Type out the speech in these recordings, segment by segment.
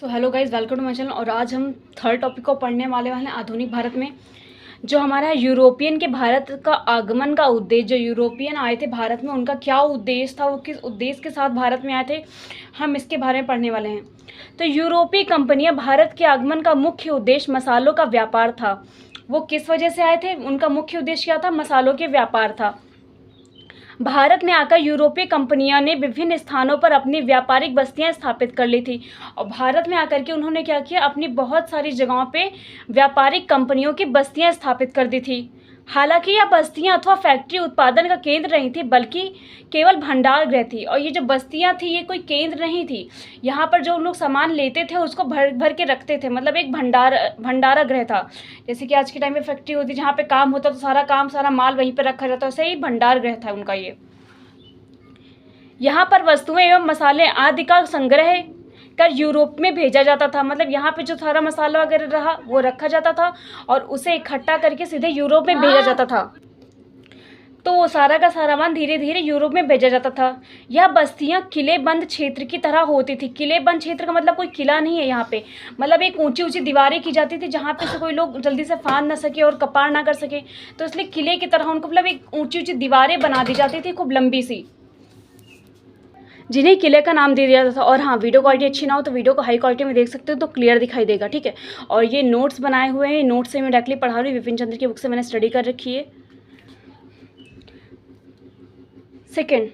So hello guys, welcome to my channel. और आज हम थर्ड टॉपिक को पढ़ने वाले हैं आधुनिक भारत में। जो हमारा यूरोपियन के भारत का आगमन का उद्देश्य, जो यूरोपियन आए थे भारत में, उनका क्या उद्देश्य था, वो किस उद्देश्य के साथ भारत में आए थे, हम इसके बारे में पढ़ने वाले हैं। तो यूरोपीय कंपनियां भारत के आगमन का मुख्य उद्देश्य मसालों का व्यापार था। वो किस वजह से आए थे, उनका मुख्य उद्देश्य क्या था? मसालों के व्यापार था। भारत में आकर यूरोपीय कंपनियां ने विभिन्न स्थानों पर अपनी व्यापारिक बस्तियां स्थापित कर ली थी। और भारत में आकर के उन्होंने क्या किया, अपनी बहुत सारी जगहों पे व्यापारिक कंपनियों की बस्तियां स्थापित कर दी थी। हालांकि यह बस्तियां अथवा फैक्ट्री उत्पादन का केंद्र नहीं थी, बल्कि केवल भंडार गृह थी। और ये जो बस्तियां थी, ये कोई केंद्र नहीं थी। यहाँ पर जो लोग सामान लेते थे उसको भर भर के रखते थे, मतलब एक भंडारा गृह था। जैसे कि आज के टाइम में फैक्ट्री होती, जहाँ पे काम होता तो सारा माल वहीं पर रखा जाता, वैसे ही भंडार गृह था उनका ये। यहाँ पर वस्तुएं एवं मसाले आदि का संग्रह कर यूरोप में भेजा जाता था। मतलब यहाँ पे जो सारा मसाला वगैरह रहा वो रखा जाता था और उसे इकट्ठा करके सीधे यूरोप में भेजा जाता था। तो वो सारा का सारा माल धीरे धीरे यूरोप में भेजा जाता था। यह बस्तियां किलेबंद क्षेत्र की तरह होती थी। किलेबंद क्षेत्र का मतलब कोई किला नहीं है यहाँ पे, मतलब एक ऊंची ऊंची दीवारें की जाती थी जहाँ पे से कोई लोग जल्दी से फांद ना सके और कपार ना कर सके। तो इसलिए किले की तरह उनको मतलब एक ऊंची ऊंची दीवारें बना दी जाती थी, खूब लंबी सी, जिन्हें किले का नाम दे दिया जाता था। और हाँ, वीडियो क्वालिटी अच्छी ना हो तो वीडियो को हाई क्वालिटी में देख सकते हो तो क्लियर दिखाई देगा, ठीक है। और ये नोट्स बनाए हुए हैं, नोट्स से मैं डायरेक्टली पढ़ा रही हूँ, विपिन चंद्र की बुक से मैंने स्टडी कर रखी है। सेकेंड,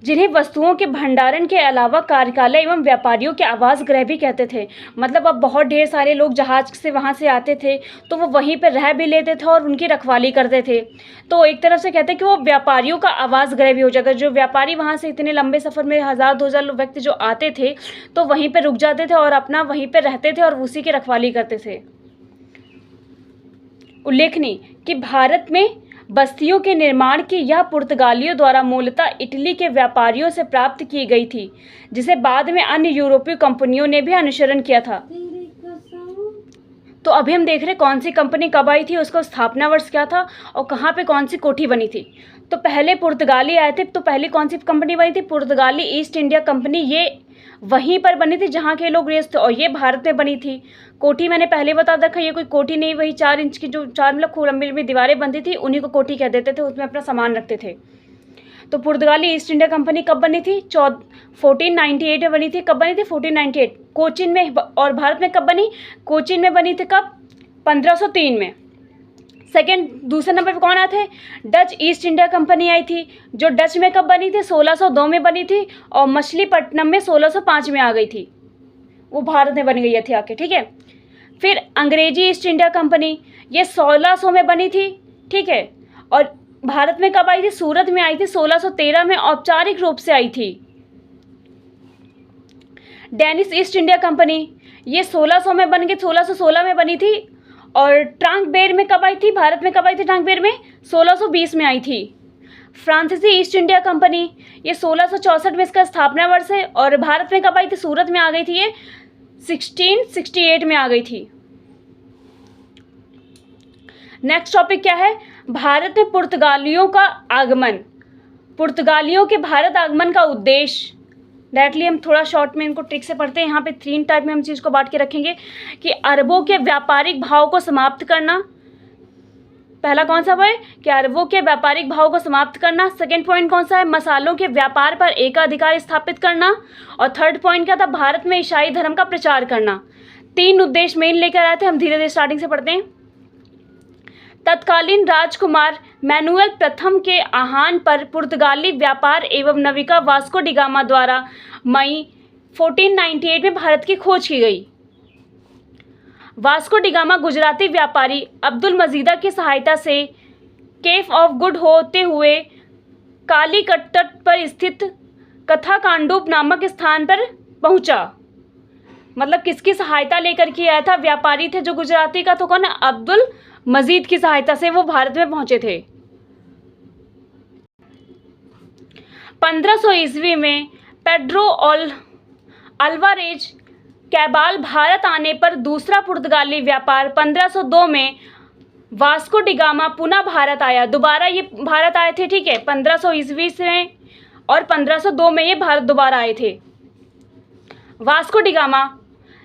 जिन्हें वस्तुओं के भंडारण के अलावा कार्यालय एवं व्यापारियों के आवास गृह भी कहते थे। मतलब अब बहुत ढेर सारे लोग जहाज से वहाँ से आते थे तो वो वहीं पर रह भी लेते थे और उनकी रखवाली करते थे। तो एक तरफ से कहते हैं कि वो व्यापारियों का आवास गृह भी हो जाता है। जो व्यापारी वहाँ से इतने लंबे सफ़र में 1000-2000 व्यक्ति जो आते थे तो वहीं पर रुक जाते थे और अपना वहीं पर रहते थे और उसी की रखवाली करते थे। उल्लेखनीय कि भारत में बस्तियों के निर्माण की यह पुर्तगालियों द्वारा मूलतः इटली के व्यापारियों से प्राप्त की गई थी, जिसे बाद में अन्य यूरोपीय कंपनियों ने भी अनुसरण किया था। तो अभी हम देख रहे कौन सी कंपनी कब आई थी, उसका स्थापना वर्ष क्या था और कहाँ पे कौन सी कोठी बनी थी। तो पहले पुर्तगाली आए थे, तो पहले कौन सी कंपनी बनी थी? पुर्तगाली ईस्ट इंडिया कंपनी। ये वहीं पर बनी थी जहाँ के लोग रेस थे और ये भारत में बनी थी। कोठी मैंने पहले बता रखा, ये कोई कोठी नहीं, वही 4 इंच की जो 4 मतलब खूब लंबी लंबी दीवारें बनती थी, उन्हीं को कोठी कह देते थे, उसमें अपना सामान रखते थे। तो पुर्तगाली ईस्ट इंडिया कंपनी कब बनी थी? 1498 में बनी थी। कब बनी थी? 1498 कोचिन में। और भारत में कब बनी? कोचिन में बनी थी। कब? 1503 में। सेकेंड, दूसरे नंबर पे कौन आए थे? डच ईस्ट इंडिया कंपनी आई थी, जो डच में कब बनी थी? 1602 में बनी थी और मछलीपट्टनम में 1605 में आ गई थी। वो भारत में बन गई थी आके, ठीक है। फिर अंग्रेजी ईस्ट इंडिया कंपनी, ये 1600 में बनी थी, ठीक है। और भारत में कब आई थी? सूरत में आई थी, 1613 में औपचारिक रूप से आई थी। डेनिश ईस्ट इंडिया कंपनी, ये 1600 में बन गई, 1616 में बनी थी। और ट्रांकबेर में कब आई थी? भारत में कब आई थी ट्रांकबेर में? 1620 में आई थी। फ्रांसीसी ईस्ट इंडिया कंपनी, ये 1664 में इसका स्थापना वर्ष है। और भारत में कब आई थी? सूरत में आ गई थी, ये 1668 में आ गई थी। नेक्स्ट टॉपिक क्या है? भारत में पुर्तगालियों का आगमन। पुर्तगालियों के भारत आगमन का उद्देश्य डायरेक्टली हम थोड़ा शॉर्ट में इनको ट्रिक से पढ़ते हैं। यहाँ पे 3 टाइप में हम चीज़ को बांट के रखेंगे कि अरबों के व्यापारिक भाव को समाप्त करना। पहला कौन सा वो है कि अरबों के व्यापारिक भाव को समाप्त करना। सेकंड पॉइंट कौन सा है? मसालों के व्यापार पर एकाधिकार स्थापित करना। और थर्ड पॉइंट क्या था? भारत में ईसाई धर्म का प्रचार करना। 3 उद्देश्य मेन लेकर आए थे। हम धीरे धीरे स्टार्टिंग से पढ़ते हैं। तत्कालीन राजकुमार मैनुअल प्रथम के आह्वान पर पुर्तगाली व्यापार एवं नविका वास्को डी गामा द्वारा मई 1498 में भारत की खोज की गई। वास्को डी गामा गुजराती व्यापारी अब्दुल मजीदा की सहायता से केप ऑफ गुड होते हुए कालीकट तट पर स्थित कथाकांडूप नामक स्थान पर पहुंचा। मतलब किसकी सहायता लेकर के आया था? व्यापारी थे जो गुजराती का, तो कौन है? अब्दुल मजीद की सहायता से वो भारत में पहुंचे थे। 1500 ईस्वी में पेड्रो अल्वारेज कैबाल भारत आने पर दूसरा पुर्तगाली व्यापार 1502 में वास्को डी गामा पुनः भारत आया, दोबारा ये भारत आए थे, ठीक है, 1500 ईस्वी में, और 1502 में ये भारत दोबारा आए थे। वास्को डी गामा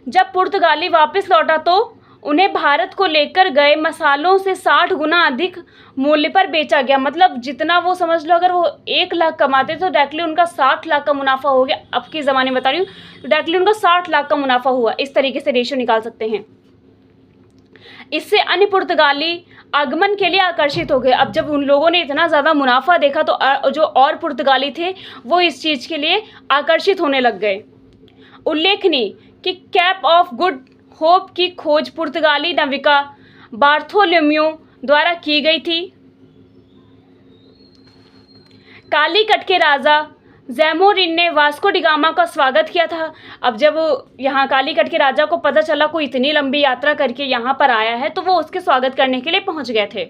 जब पुर्तगाली वापस लौटा तो उन्हें भारत को लेकर गए मसालों से 60 गुना अधिक मूल्य पर बेचा गया। मतलब जितना वो समझ लो, अगर वो 1 लाख कमाते तो डायरेक्टली उनका 60 लाख का मुनाफा हो गया। अब के ज़माने में बता रही हूँ, तो डायरेक्टली उनका 60 लाख का मुनाफा हुआ। इस तरीके से रेशियो निकाल सकते हैं। इससे अन्य पुर्तगाली आगमन के लिए आकर्षित हो गए। अब जब उन लोगों ने इतना ज़्यादा मुनाफा देखा तो जो और पुर्तगाली थे वो इस चीज़ के लिए आकर्षित होने लग गए। उल्लेखनीय कि कैप ऑफ गुड होप की खोज पुर्तगाली नाविका बार्थोलोम्यू द्वारा की गई थी। कालीकट के राजा ज़ैमोरिन ने वास्को डी गामा का स्वागत किया था। अब जब यहाँ कालीकट के राजा को पता चला कोई इतनी लंबी यात्रा करके यहाँ पर आया है, तो वो उसके स्वागत करने के लिए पहुँच गए थे।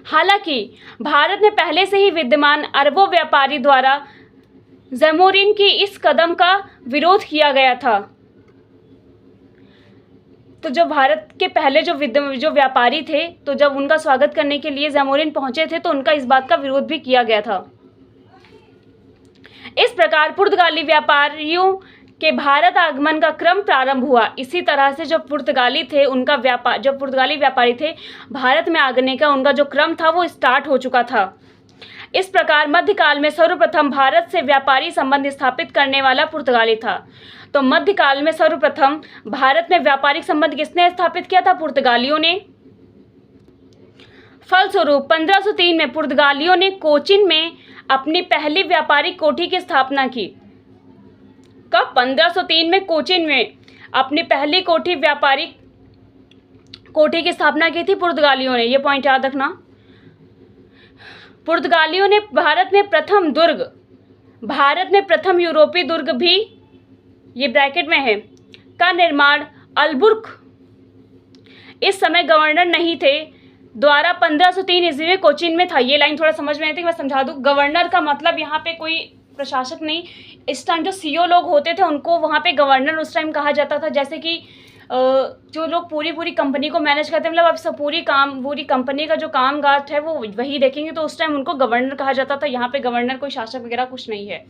हालांकि भारत में पहले से ही विद्यमान अरबों व्यापारी द्वारा ज़ैमोरिन की इस कदम का विरोध किया गया था। तो जो भारत के पहले जो व्यापारी थे, तो जब उनका स्वागत करने के लिए ज़ैमोरिन पहुंचे थे तो उनका इस बात का विरोध भी किया गया था। इस प्रकार पुर्तगाली व्यापारियों के भारत आगमन का क्रम प्रारंभ हुआ। इसी तरह से जो पुर्तगाली थे उनका व्यापार, जो पुर्तगाली व्यापारी थे, भारत में आगमन का उनका जो क्रम था वो स्टार्ट हो चुका था। इस प्रकार मध्यकाल में सर्वप्रथम भारत से व्यापारी संबंध स्थापित करने वाला पुर्तगाली था। तो मध्यकाल में सर्वप्रथम भारत में व्यापारिक संबंध किसने स्थापित किया था? पुर्तगालियों ने। फलस्वरूप 1503 में पुर्तगालियों ने कोचिन में अपनी पहली व्यापारिक कोठी की स्थापना की। कब? 1503 में कोचिन में अपनी पहली व्यापारिक कोठी की स्थापना की थी पुर्तगालियों ने। ये पॉइंट याद रखना। पुर्तगालियों ने भारत में प्रथम यूरोपीय दुर्ग भी, ये ब्रैकेट में है, का निर्माण अलबुर्क, इस समय गवर्नर नहीं थे, द्वारा 1503 ईस्वी में कोचिन में था। ये लाइन थोड़ा समझ में आई थी, मैं समझा दूँ। गवर्नर का मतलब यहाँ पे कोई प्रशासक नहीं, इस टाइम जो सीईओ लोग होते थे उनको वहाँ पे गवर्नर उस टाइम कहा जाता था। जैसे कि जो लोग पूरी कंपनी को मैनेज करते हैं, मतलब अब सब पूरी कंपनी का जो कामकाज है वो वही देखेंगे, तो उस टाइम उनको गवर्नर कहा जाता था। यहाँ पे गवर्नर कोई शासक वगैरह कुछ नहीं है।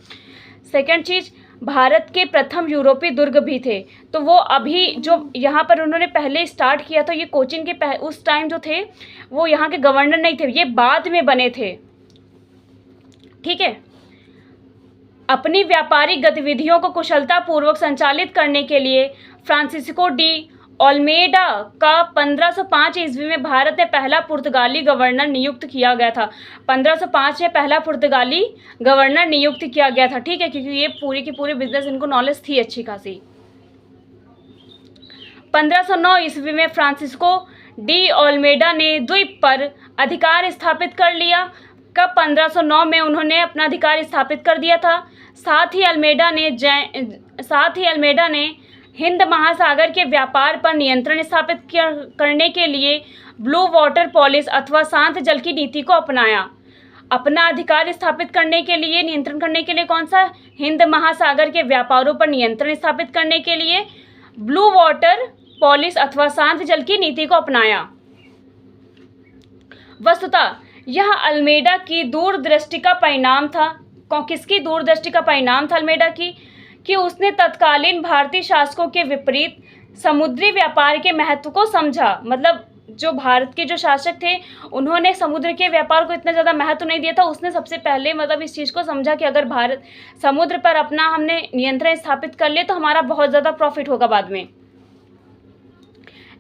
सेकंड चीज़, भारत के प्रथम यूरोपीय दुर्ग भी थे, तो वो अभी जो यहाँ पर उन्होंने पहले स्टार्ट किया था, ये कोचिन के उस टाइम जो थे वो यहाँ के गवर्नर नहीं थे, ये बाद में बने थे। ठीक है। अपनी व्यापारिक गतिविधियों को कुशलतापूर्वक संचालित करने के लिए फ्रांसिस्को डी ओल्मेडा का 1505 ईस्वी में भारत में पहला पुर्तगाली गवर्नर नियुक्त किया गया था। 1505 में पहला पुर्तगाली गवर्नर नियुक्त किया गया था। ठीक है, क्योंकि ये पूरी की पूरी बिजनेस इनको नॉलेज थी अच्छी खासी। 1509 ईस्वी में फ्रांसिस्को डी ओल्मेडा ने द्वीप पर अधिकार स्थापित कर लिया। कब? 1509 में उन्होंने अपना अधिकार स्थापित कर दिया था। साथ ही अल्मेडा ने हिंद महासागर के व्यापार पर नियंत्रण स्थापित करने के लिए ब्लू वाटर पॉलिसी अथवा शांत जल की नीति को अपनाया। अपना अधिकार स्थापित करने के लिए, नियंत्रण करने के लिए कौन सा? हिंद महासागर के व्यापारों पर नियंत्रण स्थापित करने के लिए ब्लू वाटर पॉलिसी अथवा शांत जल की नीति को अपनाया। वस्तुतः यह अल्मेडा की दूरदृष्टि का परिणाम था। किसकी दूरदृष्टि का परिणाम था? अल्मेडा की, कि उसने तत्कालीन भारतीय शासकों के विपरीत समुद्री व्यापार के महत्व को समझा। मतलब जो भारत के जो शासक थे उन्होंने समुद्र के व्यापार को इतना ज़्यादा महत्व नहीं दिया था। उसने सबसे पहले मतलब इस चीज़ को समझा कि अगर भारत समुद्र पर अपना हमने नियंत्रण स्थापित कर लिया तो हमारा बहुत ज़्यादा प्रॉफिट होगा बाद में।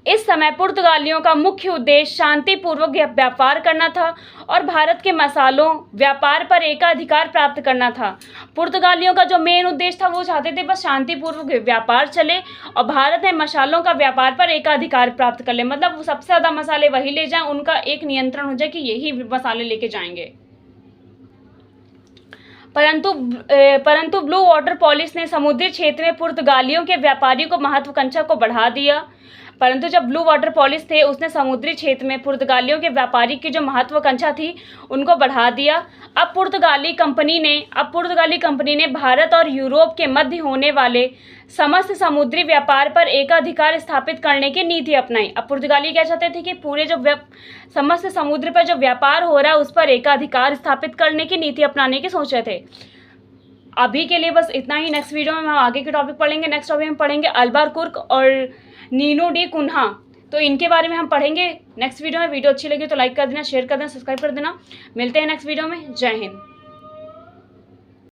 इस समय पुर्तगालियों का मुख्य उद्देश्य शांतिपूर्वक व्यापार करना था और भारत के मसालों व्यापार पर एकाधिकार प्राप्त करना था। पुर्तगालियों का जो मेन उद्देश्य था, वो चाहते थे बस शांतिपूर्वक व्यापार चले और भारत में मसालों का व्यापार पर एकाधिकार प्राप्त कर ले। मतलब सबसे ज़्यादा मसाले वही ले जाएं, उनका एक नियंत्रण हो जाए कि यही मसाले लेके जाएंगे। परंतु ब्लू वाटर पॉलिसी ने समुद्री क्षेत्र में पुर्तगालियों के व्यापारियों को महत्वाकांक्षा को बढ़ा दिया। परंतु जब ब्लू वाटर पॉलिसी थे उसने समुद्री क्षेत्र में पुर्तगालियों के व्यापारी की जो महत्वाकांक्षा थी उनको बढ़ा दिया। अब पुर्तगाली कंपनी ने भारत और यूरोप के मध्य होने वाले समस्त समुद्री व्यापार पर एकाधिकार स्थापित करने की नीति अपनाई। अब पुर्तगाली क्या चाहते थे कि पूरे जो समस्त समुद्र पर जो व्यापार हो रहा है उस पर एकाधिकार स्थापित करने की नीति अपनाने की सोच रहे थे। अभी के लिए बस इतना ही। नेक्स्ट वीडियो में हम आगे के टॉपिक पढ़ेंगे। नेक्स्ट टॉपिक में पढ़ेंगे अल्बुकर्क और नीनो डी कुन्हा, तो इनके बारे में हम पढ़ेंगे नेक्स्ट वीडियो में। वीडियो अच्छी लगी तो लाइक कर देना, शेयर कर देना, सब्सक्राइब कर देना। मिलते हैं नेक्स्ट वीडियो में। जय हिंद।